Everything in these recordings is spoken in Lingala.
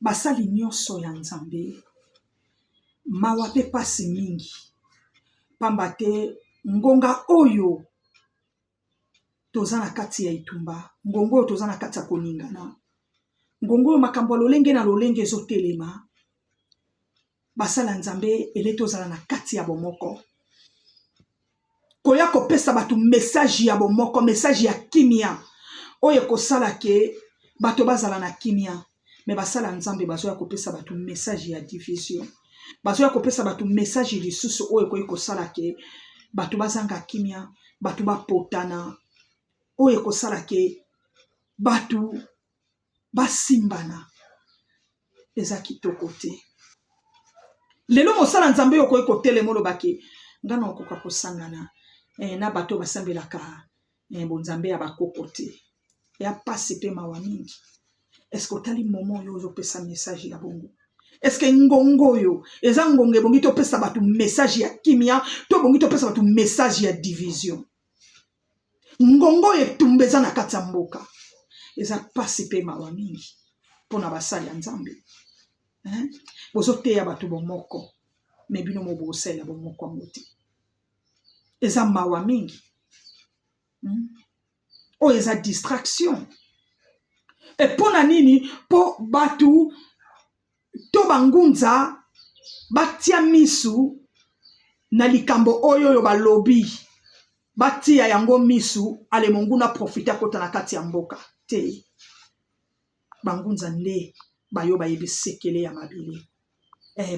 basali nyonso ya Nzambe mawa pe pasi mingi pamba te ngonga oyo toza na kati ya itumba, ngongo oyo toza na kati ya koningana, ngongo oyo makambo ya lolenge na lolenge ezotelema, basala Nzambe ele tozala na kati ya bomoko koya kopesa batu message ya bomoko, message ya kimia oyo kosala ke bato bazala na kimia. Me basala Nzambe bazoya kopesa batu message ya division, bazoya kopesa batu message lisusu oyo koyi kosala ke batu bazanga kimia, batu bapotana, oyo kosala ke batu basimbana. Eza kitoko te. Lelo mosala Nzambe oyo koyi kotelema olobaki ngana okoka kosangana na bato basambelaka bonzambe ya bakoko te. Ya pasi pe mawa mingi. Est-ce que otali momo oyo ozopesa message ya bongo? Est-ce que ngongo oyo eza ngongo bongi topesa batu message ya kimia to bongi topesa batu message ya division? Ngongo etumba eza na kati ya mboka. Eza pasi pe mawa mingi pona basali ya Nzambe. Bozoteya batu bomoko me bino mo bosala bomoko ngote. Eza mawa mingi. O eza distraction. Et pona nini po batu to bangunza batia misu na likambo oyo balobi batia yango misu ale monguna profita kota na kati ya mboka te. Bangunza nde bayo bayebi sekele ya mabele.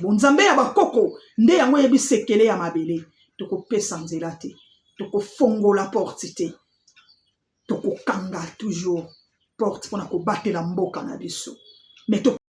Bonzambe ya bakoko nde yango yebi sekele ya mabele. Toko pesa nzela te, toko fongola porte te, toko kanga toujours porte pona ko batela mboka na biso. Mais